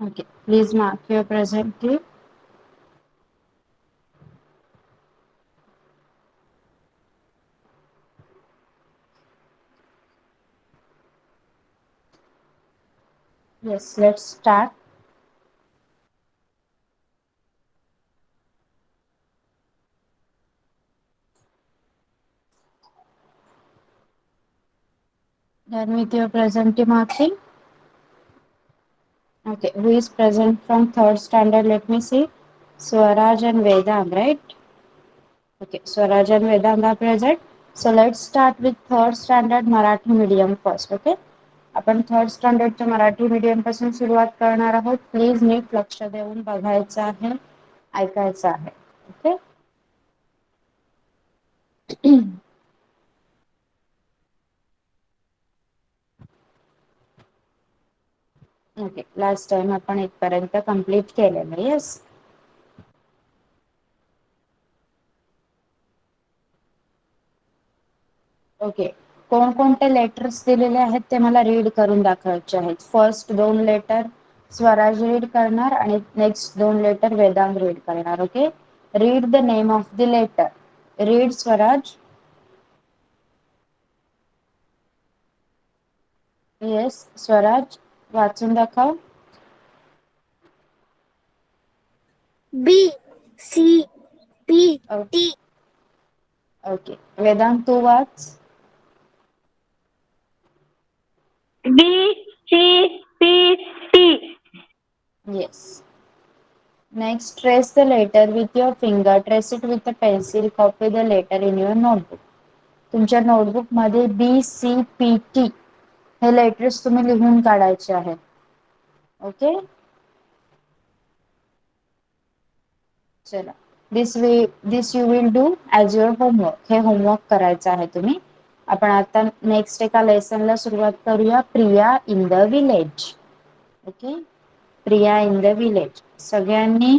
Okay, please mark your present key. Yes, let's start. Done with your present key marking. Okay, who is present from third standard? Let me see. Swaraj and Vedant, right? Okay, Swaraj and Vedant are present. So let's start with third standard Marathi medium first. Okay, आपण third स्टँडर्डच्या Marathi medium पासून सुरुवात करणार आहोत. Please नीट लक्ष देऊन बघायचं आहे, ऐकायचं आहे. ओके. ओके, लास्ट टाइम आपण इथपर्यंत कंप्लीट केलेलं. येस. ओके, कोणकोणते लेटर्स दिलेले आहेत ते मला रीड करून दाखवायचे आहेत. फर्स्ट दोन लेटर स्वराज रीड करणार आणि नेक्स्ट दोन लेटर वेदांग रीड करणार. Okay, read the name of the letter. Read Swaraj. Yes Swaraj, वाचून दाखव. B C P T. Okay, Vedant तू वाच. B C P T. Yes. Next, trace the letter with your finger. Trace it with a pencil. Copy the letter in your notebook. तुमच्या notebook मध्ये BCPT हे letters तुम्ही लिहून काढायचे आहेत. Okay, चला. This you will do as your homework. हे homework करायचं आहे तुम्ही. आपण आता नेक्स्ट एका लेसनला सुरुवात करूया. Priya in the village. Okay, Priya in the village. सगळ्यांनी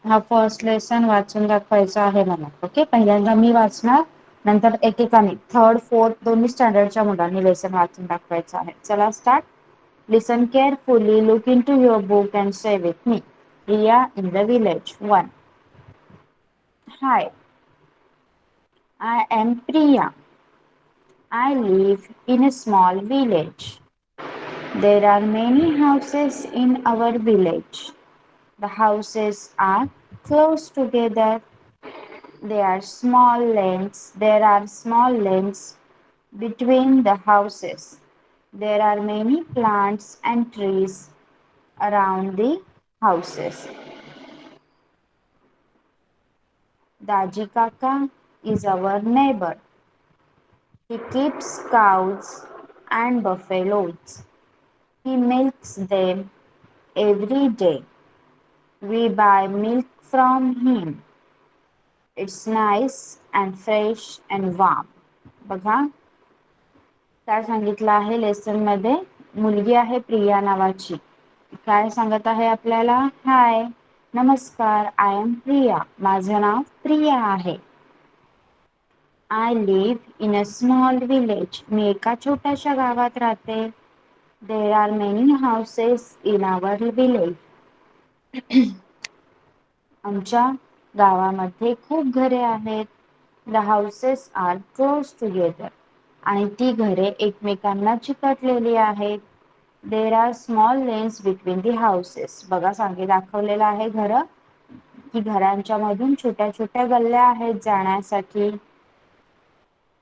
हा फर्स्ट लेसन वाचून दाखवायचा आहे मला. ओके, पहिल्यांदा मी वाचणार, नंतर एकेकाने थर्ड फोर्थ दोन्ही स्टँडर्डच्या मुलांनी लेसन वाचून दाखवायचं आहे. चला start. Listen carefully, look into your book and say with me. Priya in the village. 1. Hi, I am Priya. I live in a small village. There are many houses in our village. The houses are close together. There are small lanes between the houses. There are many plants and trees around the houses. Daji Kaka is our neighbor. He keeps cows and buffaloes. He milks them every day. We buy milk from him. It's nice and fresh and warm. बघा काय सांगितलं आहे lesson मध्ये. मुलगी आहे प्रिया नावाची. काय सांगत आहे आपल्याला. हाय, नमस्कार, आय एम प्रिया. माझं नाव प्रिया आहे. I live in a small village. मी एका छोट्याशा गावात राहते. There are many houses in our village. आमच्या गावामध्ये खूप घरे आहेत. The houses are close together. आणि ती घरे एकमेकांना चिकटलेली आहेत. There are small lanes between the houses. बघा दाखवलेलं आहे घर की घरांच्या मधून छोट्या छोट्या गल्ल्या आहेत जाण्यासाठी.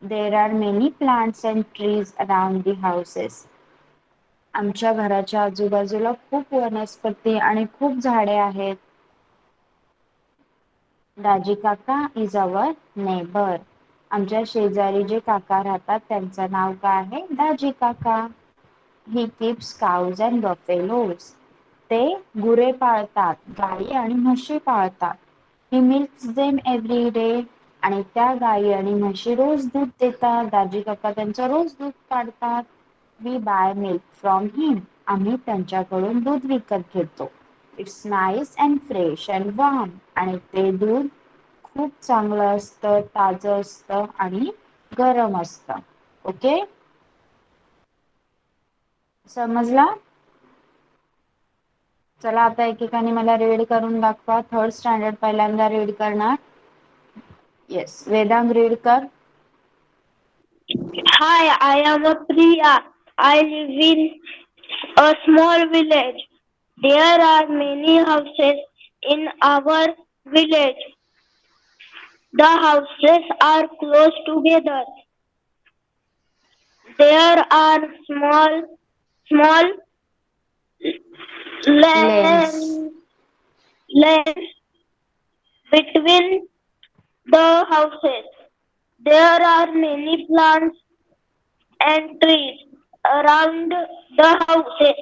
देर are many plants and trees around the houses. आमच्या घराच्या आजूबाजूला खूप वनस्पती आणि खूप झाडे आहेत. दाजी काका इज अवर नेबर. आमच्या शेजारी जे काका राहतात त्यांचं नाव काय आहे. Daji Kaka. He keeps cows and buffaloes. ते गुरे पाळतात, गाई आणि म्हशी पाळतात. He milks them every day. आणि त्या गाई आणि म्हशी रोज दूध देतात. दाजी काका त्यांचं रोज दूध काढतात. वी बाय मिल्क फ्रॉम हिम. आम्ही त्यांच्याकडून दूध विकत घेतो. It's nice and fresh and warm. आणि ते दूध खूप चांगलं असतं, ताजं असतं आणि गरम असतं. ओके, समजला. चला आता एकेकाने मला रीड करून दाखवा. थर्ड स्टँडर्ड पहिल्यांदा रीड करणार. येस, वेदांग रीड कर. Hi, I am a Priya. I live in a small village. There are many houses in our village. The houses are close together. There are small lens. lanes between the houses. There are many plants and trees around the houses.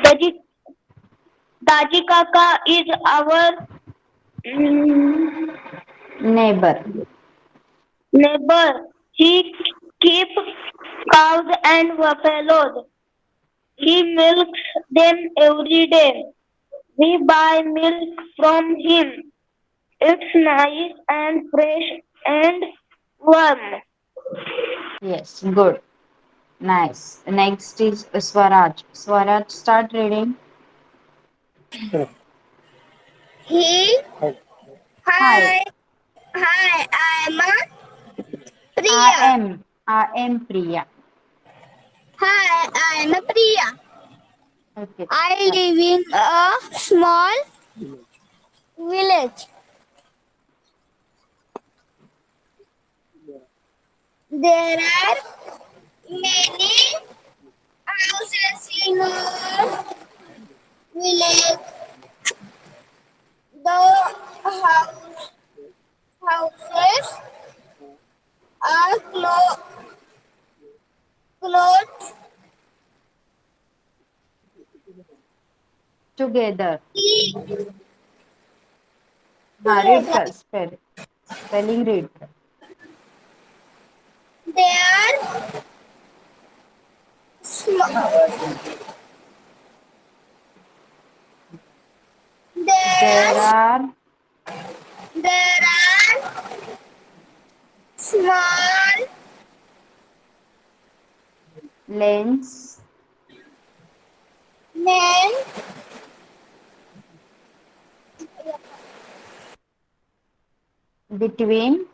Daji, Daji Kaka is our neighbour. neighbor. He keeps cows and buffaloes. He milks them every day. We buy milk from him. It's nice and fresh and warm. Yes, good. Nice. Next is Swaraj. Swaraj, start reading. He. Hi, Hi. Hi. I'm a I Priya. am. I am Priya. Hi. I'm a Priya. Okay. I live in a small village. There are many houses in our village. The houses are close Together. together. हाँ, read कर. Spelling read कर. They are small. There are There are small lanes men between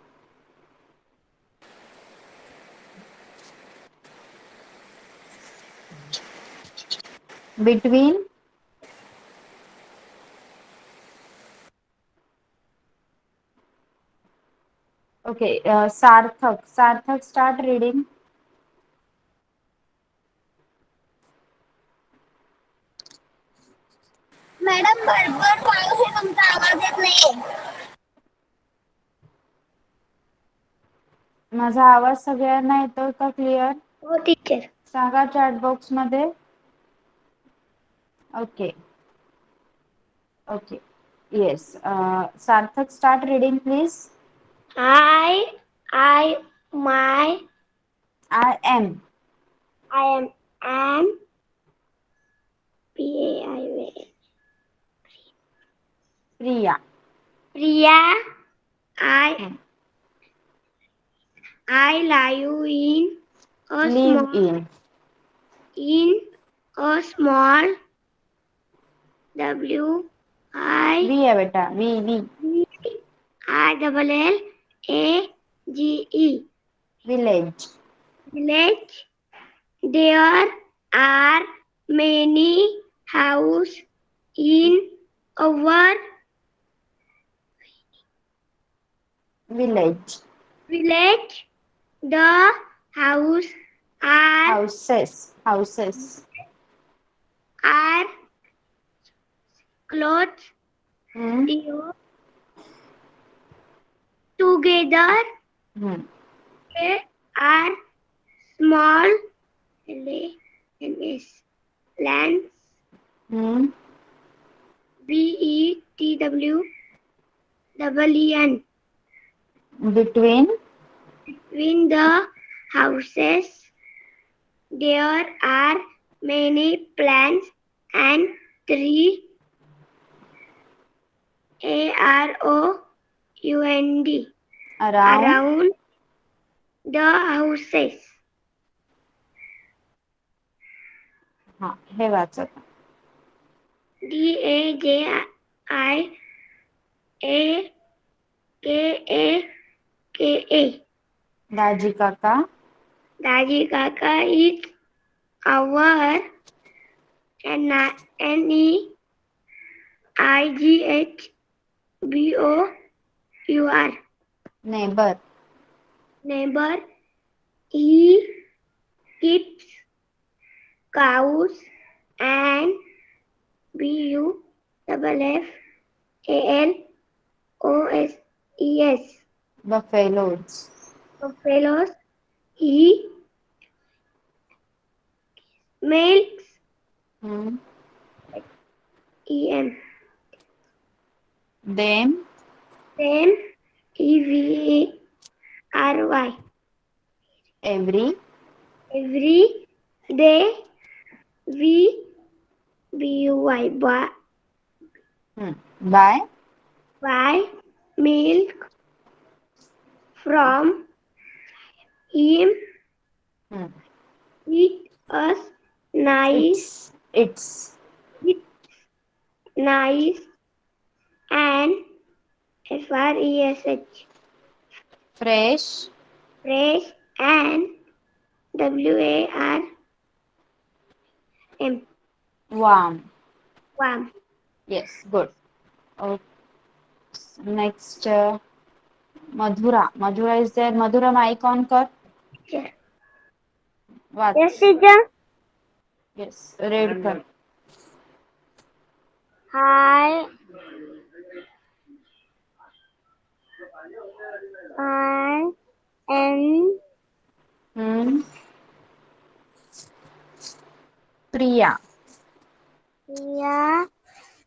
between okay. Sarthak, start reading. Madam भरपूर पाऊस आहे तुमचा आवाज येत नाही. माझा आवाज सगळ्यांना येतोय का क्लिअर? हो टीचर. सांगा चॅट बॉक्स मध्ये. Okay. Okay. Yes. Sarthak, start reading please. I my I am. I am P-A-I-A. Priya. Priya. Hmm. I live in a Live in. small W I V है बेटा. V. I double L A G E Village. village. There are many houses in our Village. village. The house Houses. are close Hmm. together. Hmm. There are small lands Hmm. BETWEEN Between between the houses. There are many plants and trees. AROUND around around the houses. हा हे वाचत. DAJIAKAKA. दाजी काका. Daji Kaka is our NEIGHBOUR. Neighbour. Neighbor. He keeps cows and BUFFALOS. Buffaloes. Buffaloes. He milks EM. Them. Then EVRY. Every. Every day we BUY bye. buy milk from him. It us nice, it's. it nice and FRESH fresh. fresh and WARM वाम. warm. Yes good. Next Madhura. Madhura is there. Madhura mic on कर. वाच. Yes, teacher. Yes red कर. I am Priya. Priya.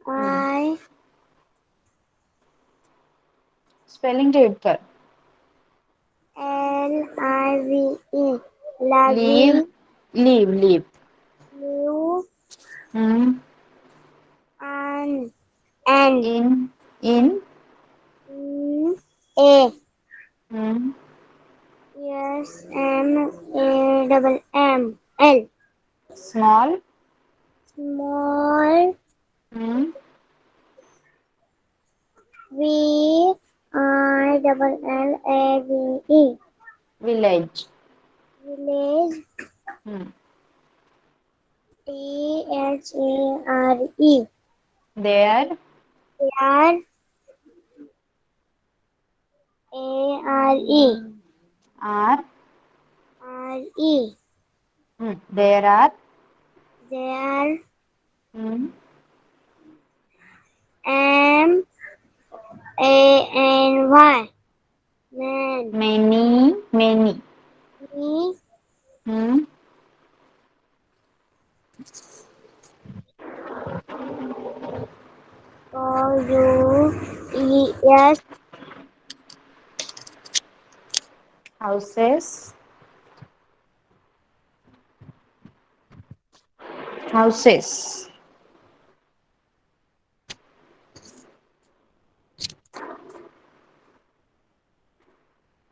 I spelling read कर. LIVE leave. Leave. Leave. live and in. In. in a Hmm. SMALL Small. small Hmm. VILLAGE Village. village Hmm. THARE There. are ARE Are. RE There are. there Hmm. MANY man Many. Many. me Hmm. OUES Houses. Houses.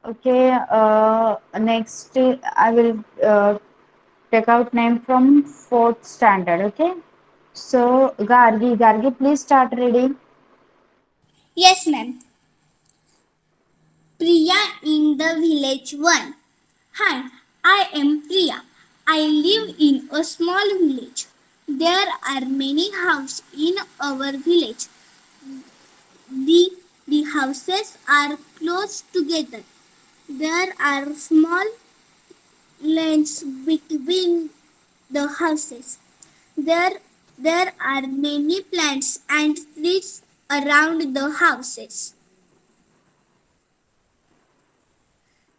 Okay. Next, I will take out name from fourth standard. Okay. So, Gargi. Gargi, please start reading. Yes, ma'am. Priya in the village 1. Hi, I am Priya. I live in a small village. There are many houses in our village. The houses are close together. There are small lanes between the houses. There are many plants and trees around the houses.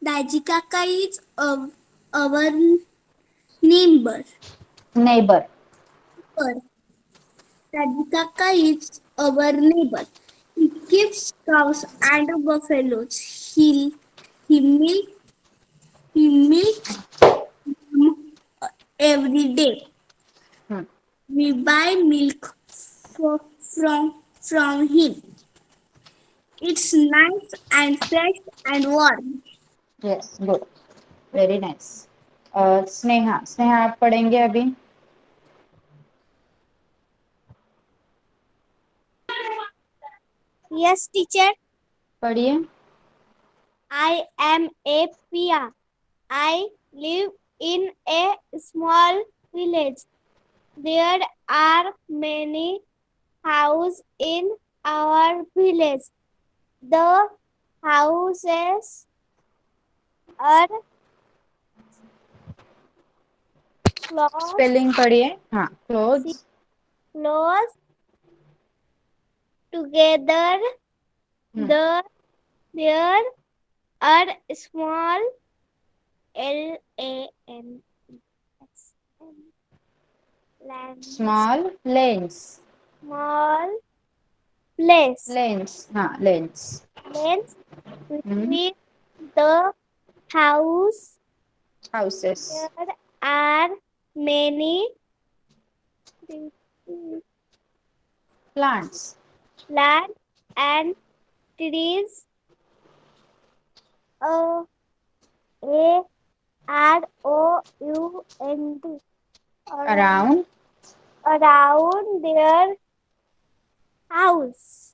Daji Kaka is our neighbor. Neighbor. Daji Kaka is our neighbor. He keeps cows and buffaloes. He milks them every day. Hmm. We buy milk from him. It's nice and fresh and warm. Yes, good. Very nice. Sneha. Sneha आप पढ़ेंगे अभी. Yes, teacher. पढ़िए. I am a Priya. I live in a small village. There are many houses in our village. The houses are close, spelling पढ़िए. हाँ, clothes. close together. The there are small LANs Small lanes. small place Lanes. हाँ, lanes. lanes between the house. Houses. There are many Plants. plants and trees. A R O U N D Around. around their house.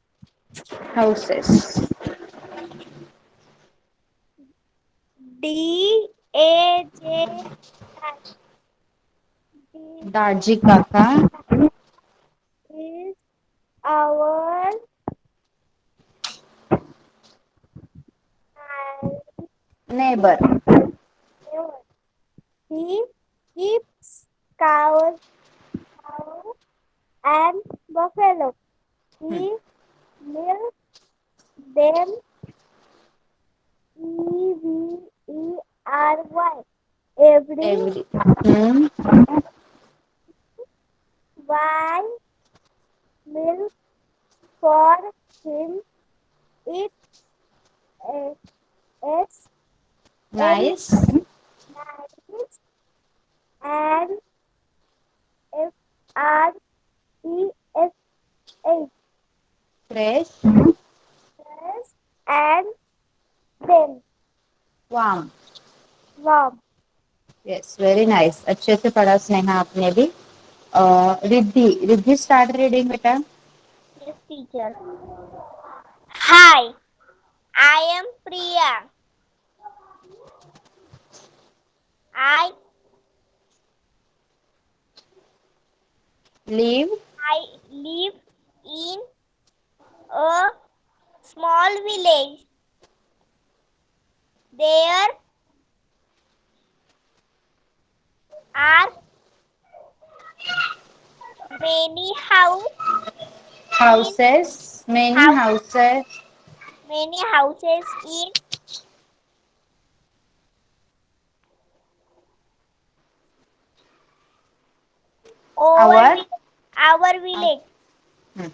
Houses. DAJ दाजी काका. is our Neighbor. neighbor. He keeps cows, cow and buffalo. He milks them every Every. Hmm. buy milk for him. It is N Nice. nice and FRESH Fresh. and then Warm. warm. Yes, very nice. अच्छे से पढ़ा स्नेहा आपने भी. Riddhi. Riddhi start reading बेटा. Yes, teacher. Hi, I am Priya. I Leave. I live in a small village. There are many in Houses. Many house houses. many houses in our Our. vi- our uh, village. hmm.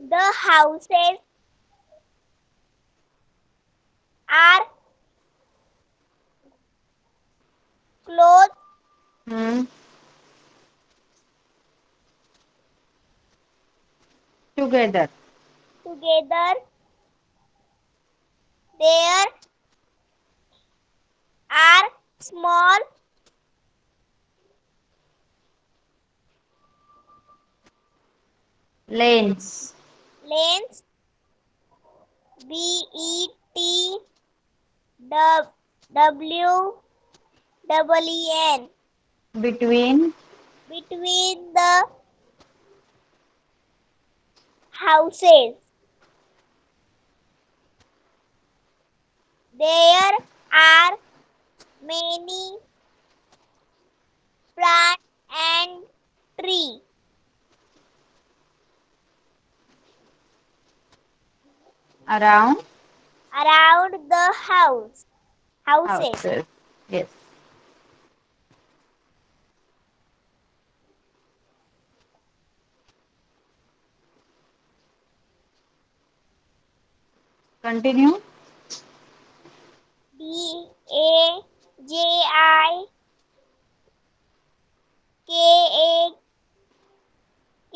The houses are close Hmm. Together. together. There are small Lanes. lanes. BETWEEN Between. between the houses. There are many plants and trees. Around. Around the houses. Houses. Yes. Continue.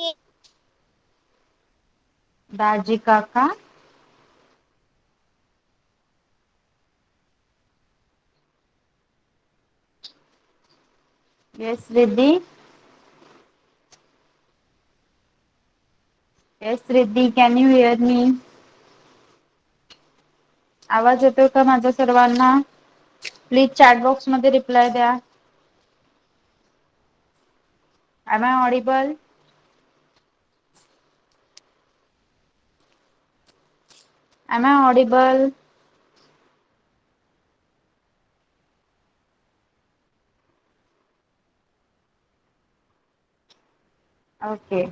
DAJIKA Daji काका. Yes, Riddhi. Yes Riddhi, can you hear me? आवाज येतोय का माझ्या सर्वांना? Please chat box मध्ये reply द्या. Am I audible? Am I audible? Okay.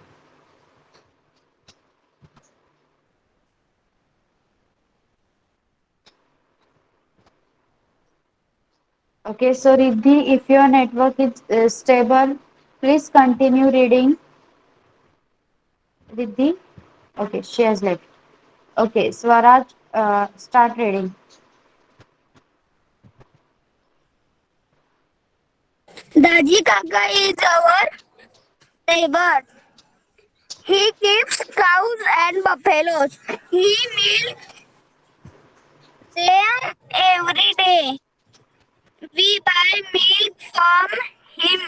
Okay, so Riddhi, if your network is stable, please continue reading. Riddhi? Okay, she has left. Okay, Swaraj, start reading. Daji Kaka is our neighbor. He keeps cows and buffaloes. He milks them every day. We buy milk from him.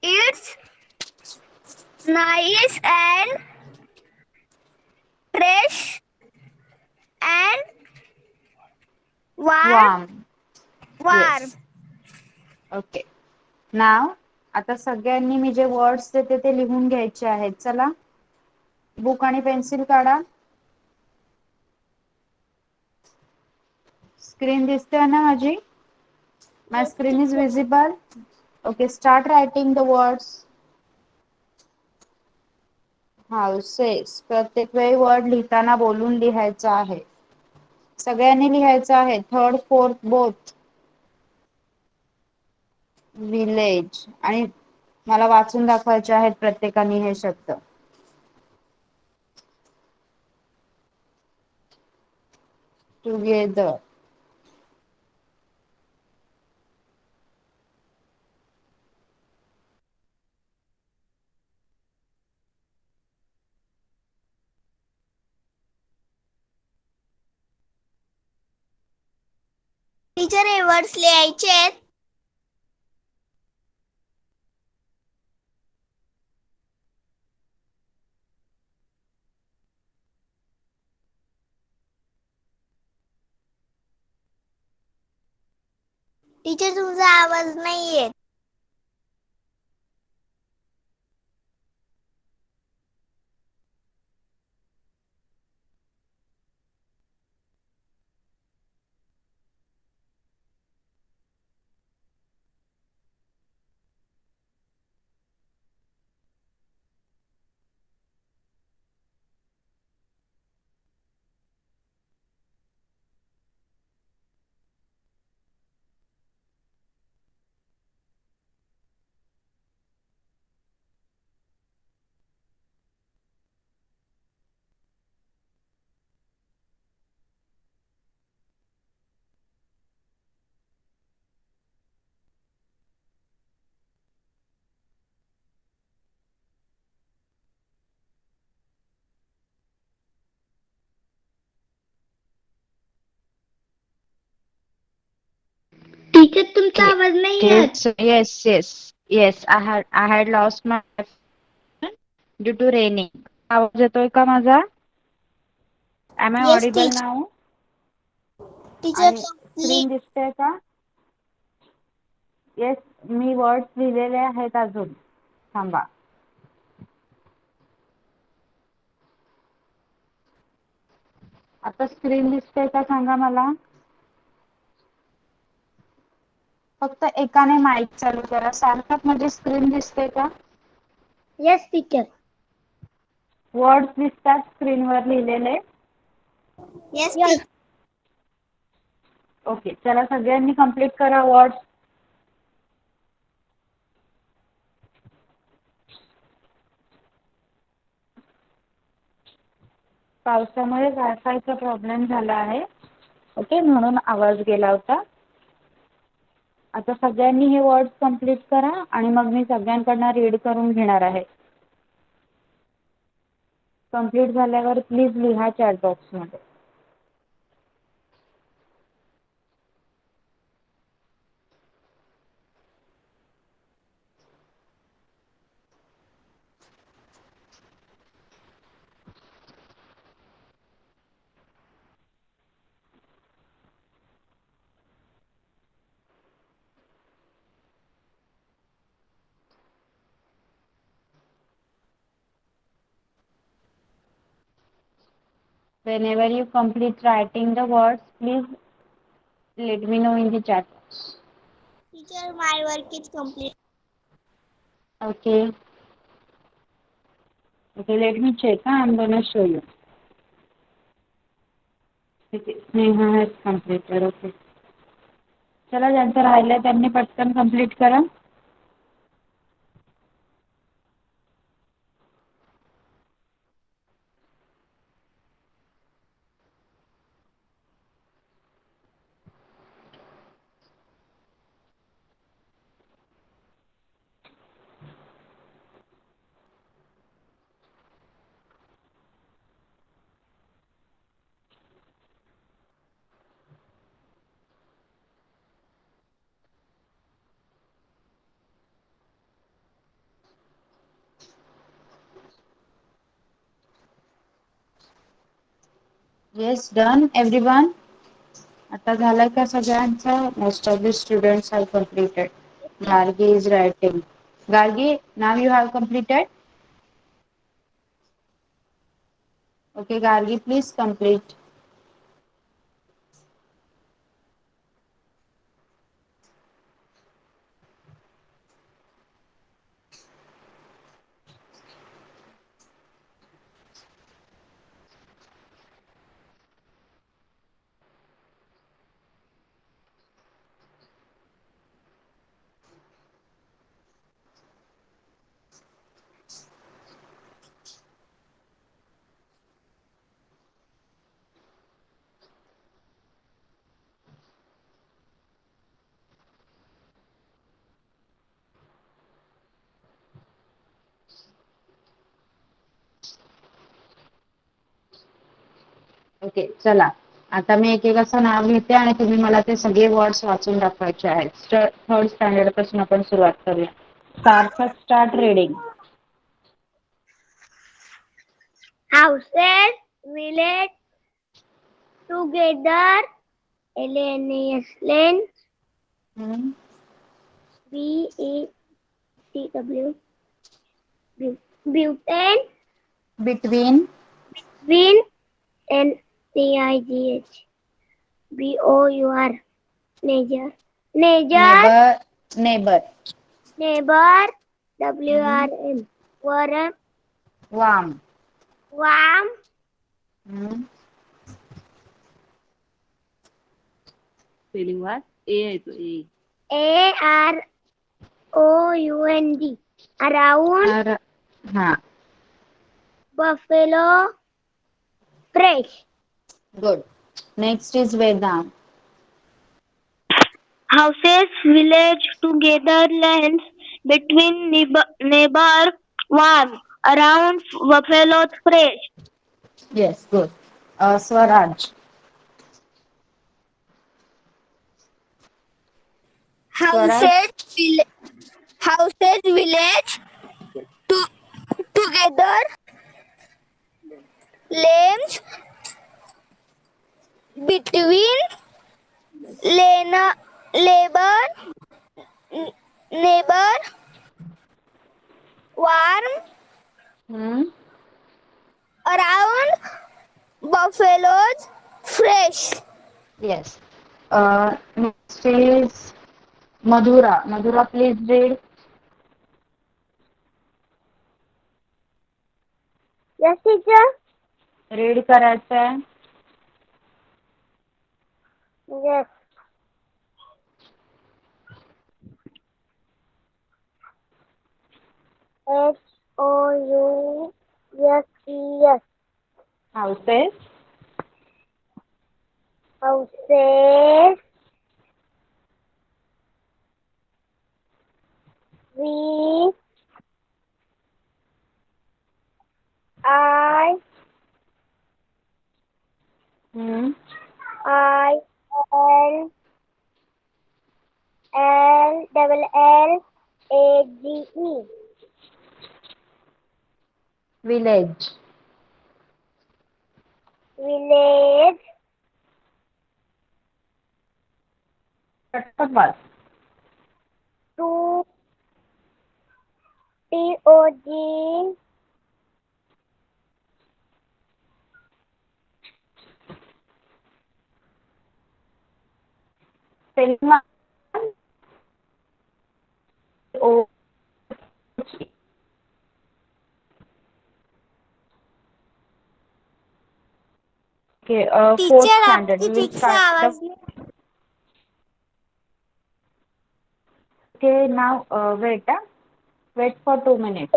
It's nice and fresh and warm. Warm. Warm. Yes. Okay. Now, आता सगळ्यांनी मी जे words देते ते लिहून घ्यायचे आहेत. चला, book आणि पेन्सिल काढा. स्क्रीन दिसते ना माझी? My screen is visible. Okay, start writing the words. Houses. प्रत्येक वेळी वर्ड लिहिताना बोलून लिहायचं आहे. सगळ्यांनी लिहायचं आहे. Third, fourth, both. विलेज. आणि मला वाचून दाखवायचे आहेत प्रत्येकाने हे शब्द. टुगेदर. टीचर हे वर्ड्स लिहायचे आहेत. टीचर तुमचा आवाज नाही येत. टीचर तुमचा आवाज नाही येत. Yes. I had lost my phone due to raining. आवाज येतोय का माझा? Am I yes audible teacher. now? Teacher आणि स्क्रीन दिसते का? येस, मी वर्ड्स लिहिलेले आहेत अजून. थांबा. आता स्क्रीन दिसते का सांगा मला? फक्त एकाने माईक चालू करा. सार्थक, म्हणजे स्क्रीन दिसते का? Yes teacher. वर्ड्स दिसतात स्क्रीनवर लिहिलेले? Yes teacher. ओके, चला सगळ्यांनी कंप्लीट करा वर्ड्स. पावसामुळे वायफायचा प्रॉब्लेम झाला आहे. ओके, म्हणून आवाज गेला होता. आता सगळ्यांनी हे वर्ड्स कंप्लीट करा आणि मग मी सगळ्यांकडनं रीड करून घेणार आहे. कंप्लीट झाल्यावर प्लीज लिहा चॅट बॉक्स मध्ये. Whenever you complete writing the words, please let me know in the chat box. Teacher, my work is complete. Okay. Okay, let me check. I'm gonna show you. Okay, Sneha has completed. Okay. चला ज्यांचं राहिलंय त्यांनी पटकन complete करा. Yes, done everyone. आता झालं का सगळ्यांचं? Most of the students have completed. Gargi is writing. Gargi, now you have completed? Okay, Gargi, please complete. Okay, चला आता मी एक एक असं नाव घेते आणि तुम्ही मला ते सगळे वर्ड्स वाचून दाखवायचे आहेत. थर्ड स्टँडर्ड पासून आपण सुरुवात करूया. Sarthak, start reading. Houses, village, together, LNES lane, BETW, butane, Between, win, NCIGH, BOUR, nature, neighbor, neighbor, neighbor, WRM, warm, warm, warm, spelling वाच. ए आहे तो ए. AROUND, around, हा, buffalo, fresh. good. Next is Vedant. Houses, village, together, lands, between neighbor, warm, around, buffalo, fresh. Yes, good. Swaraj. Swaraj. Houses, village, together, lanes, between, labor, neighbor, warm, around, buffaloes, fresh. Yes. Next is Madhura. Madhura, please read. Yes, teacher. Read करायचं आहे. Yes. HOUSES. Houses, Houses. V I L double L A G E. village, Village. पटपट वाच. Two TOG spelling O. Okay, fourth teacher standard. आपकी We will ठीक से start the. आवाज नहीं. Okay, now wait for 2 minutes.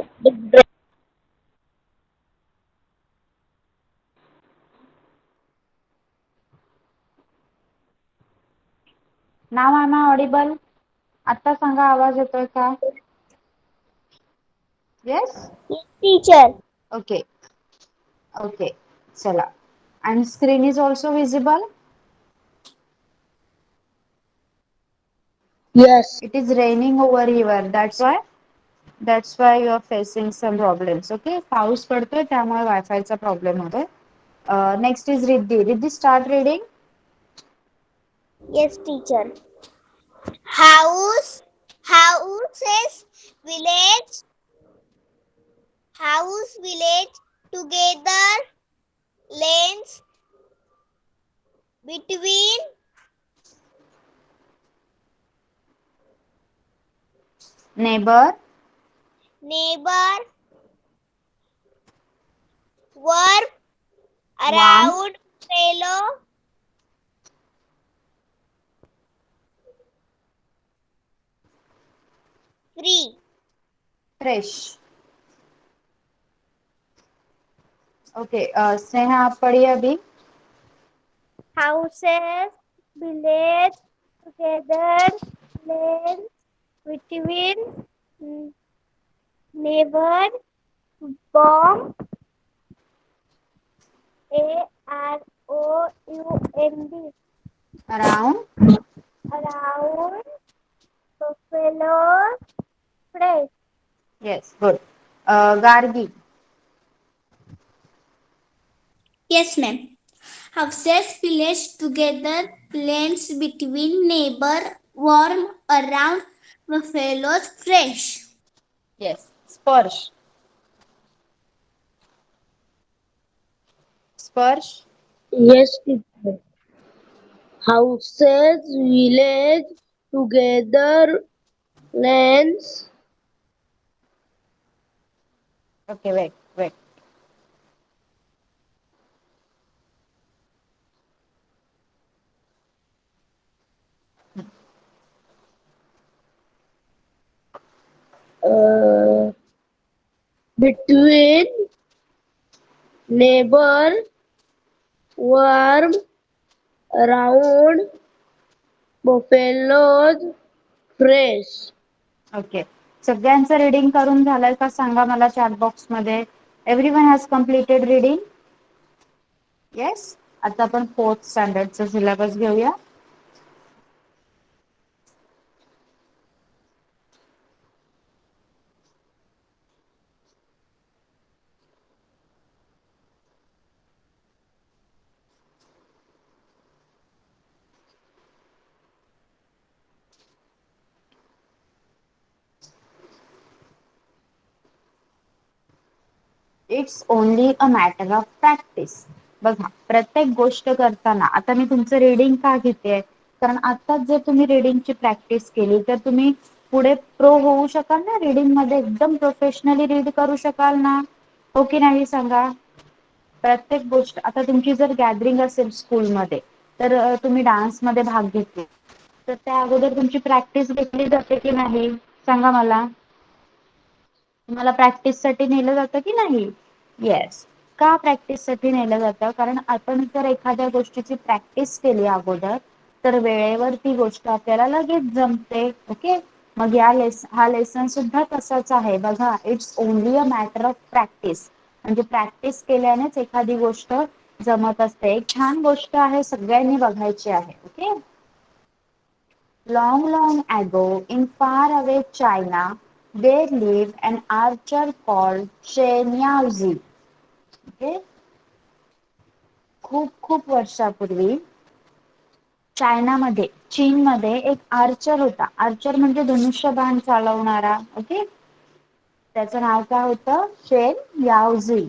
Now am I audible? आता सांगा आवाज येतोय का? Yes? Yes, teacher. Okay. Okay. चला. And screen is also visible? Yes. It is raining over here. That's why you are facing some problems. Okay. पाऊस पडतोय त्यामुळे वायफायचा problem होतोय. Next is Riddhi. Riddhi, start reading. Yes, teacher. Houses, village, village, together, lanes, between, Neighbor. neighbor, verb, Warm. around, fellow, free. Fresh. Okay. Sneha आप पढ़िए अभी. Houses, village, together, lanes, between, neighbor, bomb, AROUND, Around. around, buffalo, fresh. Yes. Good. Gargi. Yes, ma'am. Houses, village, together, lanes between, neighbor, warm, around, buffaloes, fresh. Yes. Sparsh. Sparsh. Yes, teacher. Houses, village, together, lands, Okay. Wait. between, neighbor, warm, around, buffaloes, fresh. Okay. सगळ्यांचं reading करून झालंय का सांगा मला chat box मध्ये. Everyone has completed reading. Yes. आता आपण fourth स्टँडर्डचा syllabus घेऊया. It's only a matter of practice. बघा प्रत्येक गोष्ट करताना आता मी तुमचं रीडिंग का घेते, कारण आताच जर तुम्ही रीडिंगची प्रॅक्टिस केली तर तुम्ही पुढे प्रो होऊ शकाल ना. रीडिंग मध्ये एकदम प्रोफेशनली रीड करू शकाल ना. हो की नाही सांगा. प्रत्येक गोष्ट आता तुमची जर गॅदरिंग असेल स्कूलमध्ये तर तुम्ही डान्समध्ये भाग घेतले तर त्या अगोदर तुमची प्रॅक्टिस घेतली जाते की नाही सांगा मला. तुम्हाला प्रॅक्टिस साठी नेलं जातं की नाही. येस. का प्रॅक्टिस साठी नेलं जातं, कारण आपण जर एखाद्या गोष्टीची प्रॅक्टिस केली अगोदर तर वेळेवर ती गोष्ट आपल्याला लगेच जमते. ओके. मग हा लेसन सुद्धा तसाच आहे बघा. It's only a matter of practice. म्हणजे प्रॅक्टिस केल्यानेच एखादी गोष्ट जमत असते. एक छान गोष्ट आहे, सगळ्यांनी बघायची आहे. Okay. Long, long ago, in faraway China, there lived an archer called Chen Yaozi. Okay? खूप खूप वर्षापूर्वी चायनामध्ये, चीनमध्ये एक आर्चर होता. आर्चर म्हणजे धनुष्यबाण चालवणारा. ओके. त्याचं नाव काय होतं? शेन याओझी.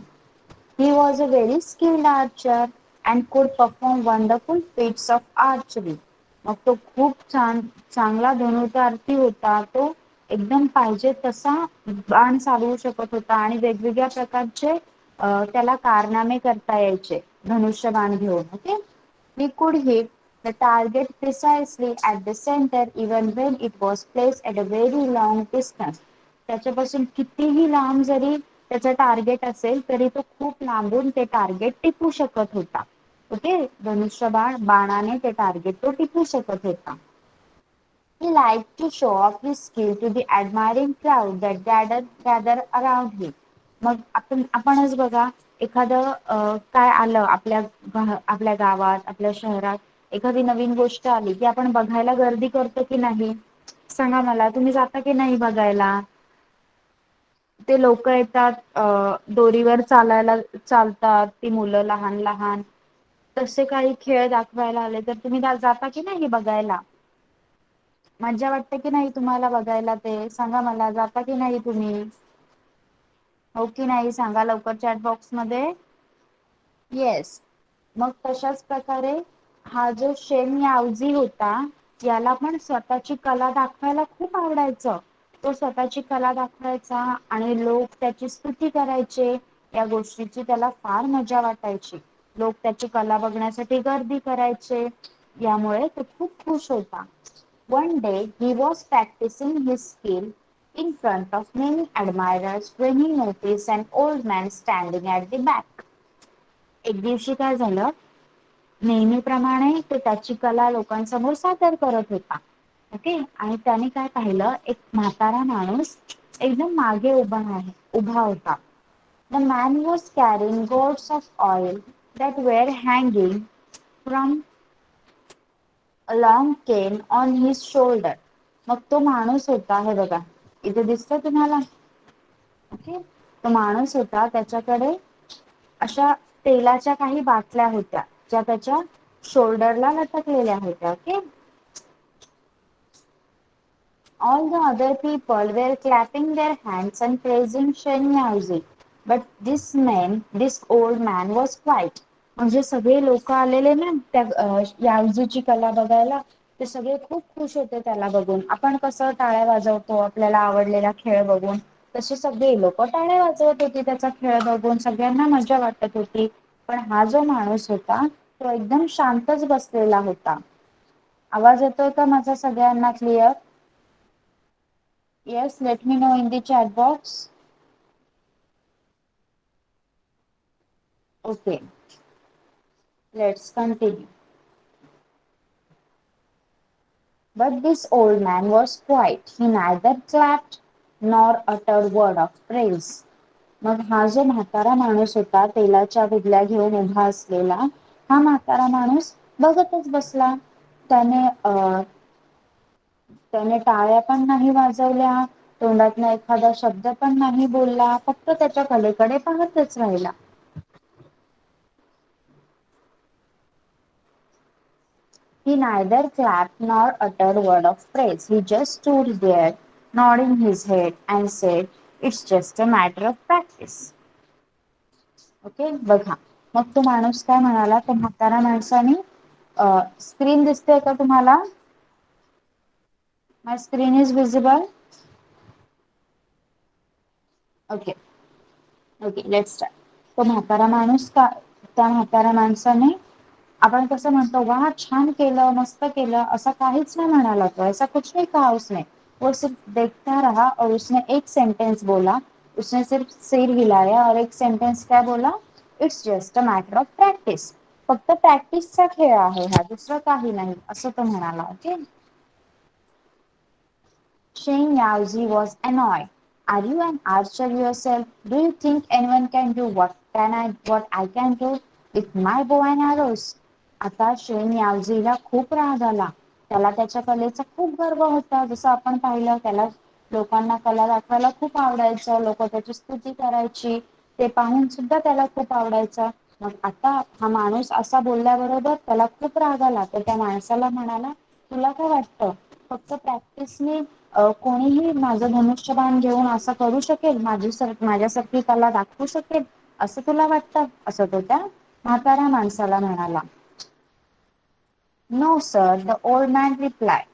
He was a very skilled archer and could perform wonderful feats of archery. मग तो खूप चांगला धनुर्धार्थी होता. तो एकदम पाहिजे तसा बाण चालवू शकत होता आणि वेगवेगळ्या प्रकारचे त्याला कारनामे करता यायचे धनुष्य बाण घेऊन. Okay, he could hit the target precisely at the center even when it was placed at a very long distance. त्याच्यापासून कितीही लांब जरी त्याचा टार्गेट असेल तरी तो खूप लांबून ते टार्गेट टिपू शकत होता. ओके, बाणाने ते टार्गेट तो टिपू शकत होता. He liked to show off his skill to the admiring crowd that gather around him. मग आपणच बघा, एखादं काय आलं आपल्या गावात, आपल्या शहरात एखादी नवीन गोष्ट आली की आपण बघायला गर्दी करतो की नाही? सांगा मला, तुम्ही जाता की नाही बघायला? ते लोक येतात, दोरीवर चालतात ती मुलं लहान लहान. तसे काही खेळ दाखवायला आले तर तुम्ही जाता की नाही बघायला? मज्जा वाटते की नाही तुम्हाला बघायला? ते सांगा मला, जाता की नाही तुम्ही? हो की नाही सांगा लवकर चॅट बॉक्स मध्ये. येस. मग तशाच प्रकारे हा जो शेन यावजी होता, याला पण स्वतःची कला दाखवायला खूप आवडायचं. तो स्वतःची कला दाखवायचा आणि लोक त्याची स्तुती करायचे. या गोष्टीची त्याला फार मजा वाटायची. लोक त्याची कला बघण्यासाठी गर्दी करायचे. यामुळे तो खूप खुश होता. One day he was practicing his skill in front of many admirers when he noticed an old man standing at the back. एक दिवशी काय झालं, नेहमीप्रमाणे तो त्याची कला लोकांसमोर सादर करत होता. ओके, आणि त्याने काय पाहिलं, एक म्हातारा माणूस एकदम मागे उभा होता. The man was carrying gourds of oil that were hanging from a long cane on his shoulder. मग तो माणूस होता, हे बघा इथे दिसतोय तुम्हाला? ओके, तो माणूस होता, त्याच्याकडे अशा तेलाच्या काही बाटल्या होत्या ज्या त्याच्या शोल्डरला लटकलेल्या होत्या. Okay, all the other people were clapping their hands and praising Shenyaozi, but this old man was quiet. म्हणजे सगळे लोक आलेले ना त्या यावजीची कला बघायला, ते सगळे खूप खुश होते त्याला बघून. आपण कसं टाळ्या वाजवतो आपल्याला आवडलेला खेळ बघून, तसे सगळे लोक टाळ्या वाजवत होते त्याचा खेळ बघून. सगळ्यांना मजा वाटत होती. पण हा जो माणूस होता तो एकदम शांतच बसलेला होता. आवाज येतोय का माझा सगळ्यांना clear? Yes, let me know in the chat box. Okay, let's continue. But this old man was quiet. He neither clapped nor uttered word of praise. मग हा जो म्हातारा माणूस होता, तेलाच्या बुदल्या घेऊन उभा असलेला, हा म्हातारा माणूस बघतच बसला. त्याने टाळ्या पण नाही वाजवल्या, तोंडातनं एखादा शब्द पण नाही बोलला, फक्त त्याच्या कलेकडे पाहतच राहिला. He neither clapped nor uttered word of praise. He just stood there, nodding his head and said, "It's just a matter of practice." Okay, बघा मग तो माणूस काय म्हणाला, तर म्हातारा माणसाने स्क्रीन दिसते का तुम्हाला? My screen is visible? Okay okay, let's start. तो म्हातारा माणूस त्या म्हातारा माणसाने, आपण कसं म्हणतो वा छान केलं मस्त केलं, असं काहीच नाही म्हणाला तो. ऐसा कुछ नहीं कहा उसने. वो सिर्फ देखता रहा और उसने एक सेंटेंस बोला. उसने सिर्फ सिर हिलाया और एक सेंटेंस क्या बोला? It's just a matter of practice. फक्त प्रॅक्टिसचा खेळ आहे हा, दुसरं काही नाही, असं तो म्हणाला. Okay, Shen Yaozi was annoyed. Are you an archer yourself? Do you think anyone can do what I can do with my bow and arrows? आता शेन यावजीला खूप राग आला. त्याला त्याच्या कलेचा खूप गर्व होता. जसं आपण पाहिलं, त्याला लोकांना कला दाखवायला खूप आवडायचं. लोक त्याची स्तुती करायची, ते पाहून सुद्धा त्याला खूप आवडायचं. मग आता हा माणूस असा बोलल्याबरोबर त्याला खूप राग आला. तर त्या माणसाला म्हणाला, तुला काय वाटतं फक्त प्रॅक्टिसने कोणीही माझं धनुष्यबाण घेऊन असं करू शकेल, माझ्यासारखी कला दाखवू शकेल असं तुला वाटतं? असं तो त्या म्हाताऱ्या माणसाला म्हणाला. No, sir, the old man replied.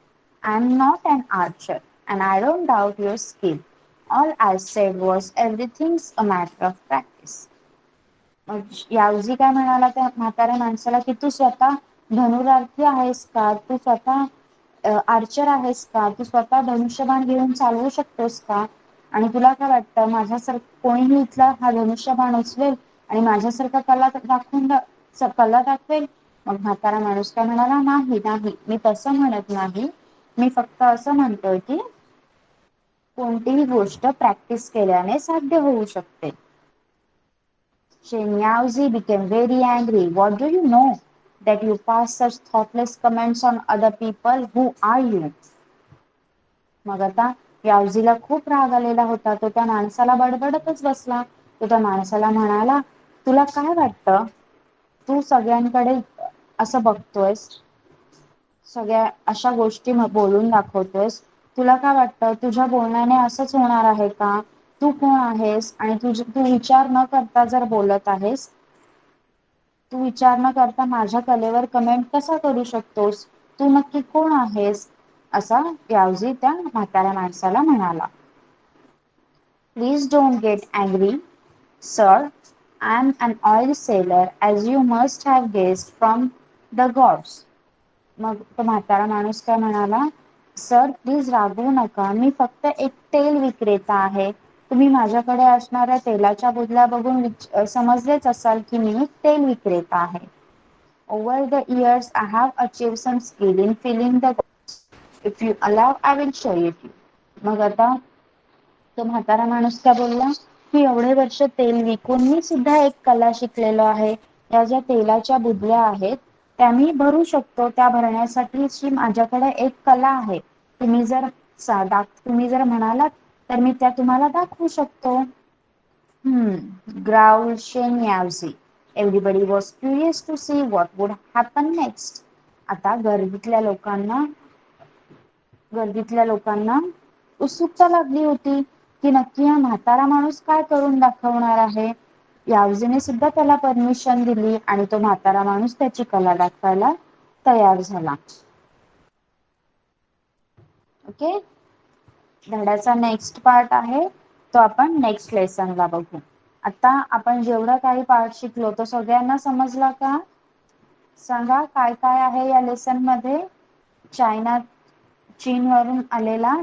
I am not an archer, and I don't doubt your skill. All I said was everything's a matter of practice. मग यावजी काय म्हणाला त्या म्हाताऱ्या माणसाला की तू स्वतः धनुरार्थी आहेस का, तू स्वतः आर्चर आहेस का, तू स्वतः धनुष्यबाण घेऊन चालवू शकतोस का, आणि तुला काय वाटतं माझ्यासारखं कोणीही इथला हा धनुष्यबाण उचलेल आणि माझ्यासारखा कला दाखवेल. मग म्हातारा माणूस काय म्हणाला, नाही नाही, मी तसं म्हणत नाही, मी फक्त असं म्हणतोय की कोणतीही गोष्ट प्रॅक्टिस केल्याने साध्य होऊ शकते. Shenyaozi became very angry. What do you know? That you pass such thoughtless comments on other people? Who are you? मग आता यावजीला खूप राग आलेला होता. तो त्या माणसाला बडबडतच बसला. तो त्या माणसाला म्हणाला, तुला काय वाटतं? तू सगळ्यांकडे असं बघतोयस, सगळ्या अशा गोष्टी बोलून दाखवतोयस, तुला काय वाटतं तुझ्या बोलण्याने असंच होणार आहे का? तू कोण आहेस आणि तू विचार न करता जर बोलत आहेस, तू विचार न करता माझ्या कलेवर कमेंट कसा करू शकतोस? तू नक्की कोण आहेस? असा यावजी त्या म्हाताऱ्या माणसाला म्हणाला. Please don't get angry, sir. I'm an oil sailor, as you must have guessed from the gods. मग तो म्हातारा माणूस काय म्हणाला, सर प्लीज रागवू नका, मी फक्त एक तेल विक्रेता आहे. तुम्ही माझ्याकडे असणाऱ्या तेलाच्या बुदल्या बघून समजलेच असाल की मी एक तेल विक्रेता आहे. Over the years I have achieved some skill in filling the gaps. If you allow, I will show it you. मग आता तो म्हातारा माणूस काय बोलला, मी एवढे वर्ष तेल विकून मी सुद्धा एक कला शिकलेलो आहे. या ज्या तेलाच्या बुदल्या आहेत त्या मी भरू शकतो. त्या भरण्यासाठीची माझ्याकडे एक कला आहे. तुम्ही जर म्हणालात तर मी त्या तुम्हाला दाखवू शकतो. Growled Shenyavzi. Everybody was curious to see what would happen next. आता गर्दीतल्या लोकांना उत्सुकता लागली होती की नक्की हा म्हातारा माणूस काय करून दाखवणार आहे. यावजीने सुद्धा त्याला परमिशन दिली आणि तो म्हातारा माणूस त्याची कला दाखवायला तयार झाला. ओके, धड्याचा नेक्स्ट पार्ट आहे तो आपण नेक्स्ट लेसनला बघू. आता आपण जेवढा काही पार्ट शिकलो तो सगळ्यांना समजला का? सांगा काय काय आहे या लेसन मध्ये. चीनवरून आलेला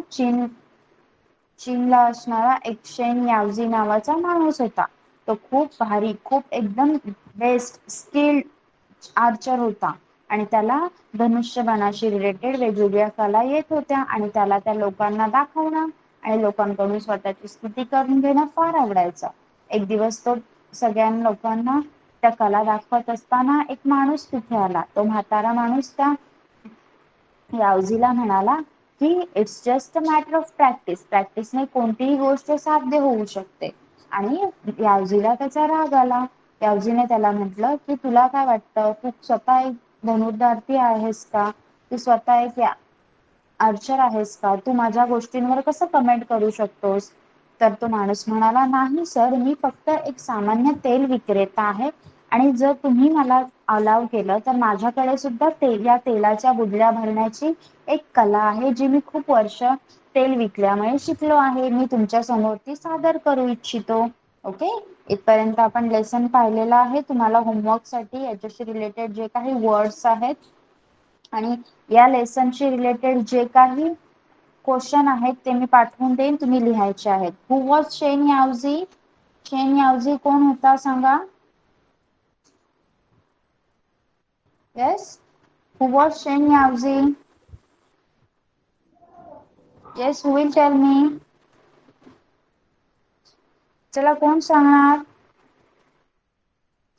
चीनला असणारा एक शेन यावजी नावाचा माणूस होता. तो खूप भारी, खूप एकदम बेस्ट स्किल्ड आर्चर होता आणि त्याला धनुष्यबाणाशी रिलेटेड वेगवेगळ्या कला येत होत्या आणि त्याला त्या लोकांना दाखवणं आणि लोकांकडून स्वतःची स्तुती करून घेणं फार आवडायचं. एक दिवस तो सगळ्या लोकांना त्या कला दाखवत असताना एक माणूस तिथे आला. तो म्हातारा माणूस त्या यावजीला म्हणाला की it's just a matter of practice. प्रॅक्टिसने कोणतीही गोष्ट साध्य होऊ शकते. आणि यावजीला त्याचा राग आला. यावजीने त्याला म्हटलं की तुला काय वाटतं, तू स्वतः एक धनुर्धार्थी आहेस का, तू स्वतः एक आर्चर आहेस का, तू माझ्या गोष्टींवर कसं कमेंट करू शकतोस? तर तो माणूस म्हणाला, नाही सर, मी फक्त एक सामान्य तेल विक्रेता आहे आणि जर तुम्ही मला अलाव केलं तर माझ्याकडे सुद्धा या तेलाच्या बुदल्या भरण्याची एक कला आहे जी मी खूप वर्ष तेल विकल्यामुळे शिकलो आहे. मी तुमच्या समोर ती सादर करू इच्छितो. ओके, इथपर्यंत आपण लेसन पाहिलेला आहे. तुम्हाला होमवर्क साठी याच्याशी रिलेटेड जे काही वर्ड्स आहेत आणि या लेसनशी रिलेटेड जे काही क्वेश्चन आहेत ते मी पाठवून देईन, तुम्ही लिहायचे आहेत. हु वॉज शेन यावजी? शेन यावजी कोण होता सांगा. येस, हु वॉज शेन यावजी? Yes, who will tell me? चला, कोण सांगणार?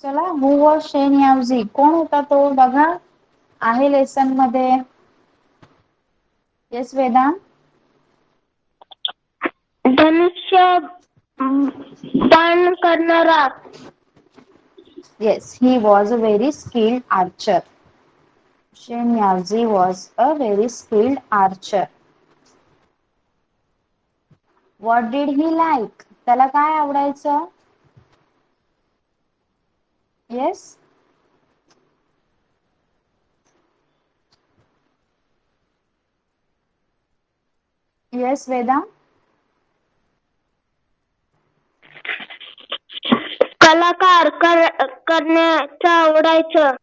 चला, हु वॉज शेन यावजी? कोण होता तो बघा, आहे लेसन मध्ये. येस वेदांत. धनुष्य बाण करणारा. Yes, he was a very skilled archer. Shen Yavzi was a very skilled archer. What did he like? त्याला काय आवडायचं? Yes. येस वेदा. कलाकार करण्याचं आवडायचं.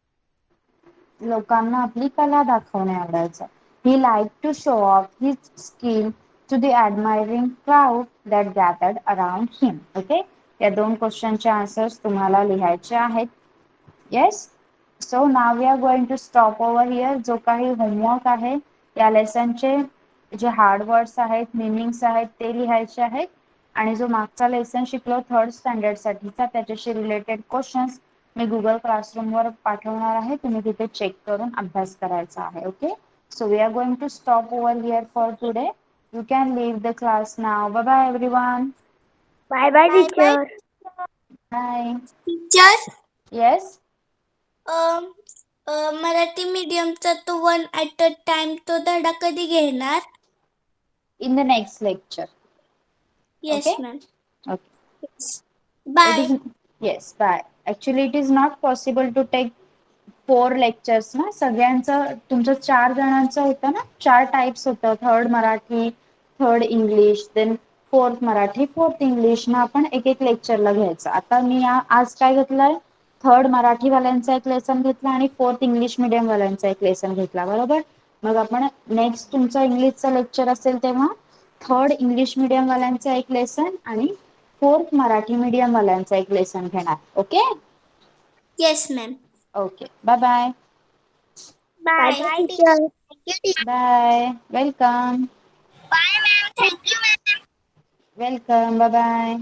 लोकांना आपली कला दाखवणे आवडायचं. He liked to show off his skill to the admiring crowd that gathered around him. Okay, या दोन क्वेश्चनचे आन्सर्स तुम्हाला लिहायचे आहेत. Yes. So now we are going to stop over here. जो काही होमवर्क आहे या लेसनचे जे हार्ड वर्ड्स आहेत, मिनिंग्स आहेत ते लिहायचे आहेत आणि जो मागचा लेसन शिकलो थर्ड स्टँडर्ड साठीचा त्याच्याशी रिलेटेड क्वेश्चन्स मी गुगल क्लासरूम वर पाठवणार आहे. तुम्ही तिथे चेक करून अभ्यास करायचा आहे. Okay, so we are going to stop over here for today. You can leave the class now. Bye bye everyone. Bye bye Bye bye. Teacher. Bye. Teacher, yes. Marathi मीडियमचा तो 1 at a time तो धडा कधी घेणार? In the next lecture. Yes, Okay. ma'am. Okay. Yes. It Bye. is, yes, bye. Actually, it is not possible to take 4 lectures ना. सगळ्यांचं तुमचं 4 जणांचं होतं ना, 4 टाइप्स होतं. Third Marathi, third English, then fourth Marathi, fourth English ना आपण एक एक लेक्चरला घ्यायचं. आता मी आज काय घेतलंय, थर्ड मराठी वाल्यांचा एक लेसन घेतला आणि फोर्थ इंग्लिश मीडियम वाल्यांचा एक लेसन घेतला. बरोबर. मग आपण नेक्स्ट तुमचा इंग्लिशचा लेक्चर असेल तेव्हा थर्ड इंग्लिश मीडियम वाल्यांचा एक लेसन आणि फोर्थ मराठी मीडियम वाल्यांचा एक लेसन घेणार. Okay. Yes, ma'am. Okay, bye bye. Bye. Bye teacher. Thank you, teacher. Bye. Welcome. Bye, ma'am. Thank you, ma'am. Welcome. Bye bye.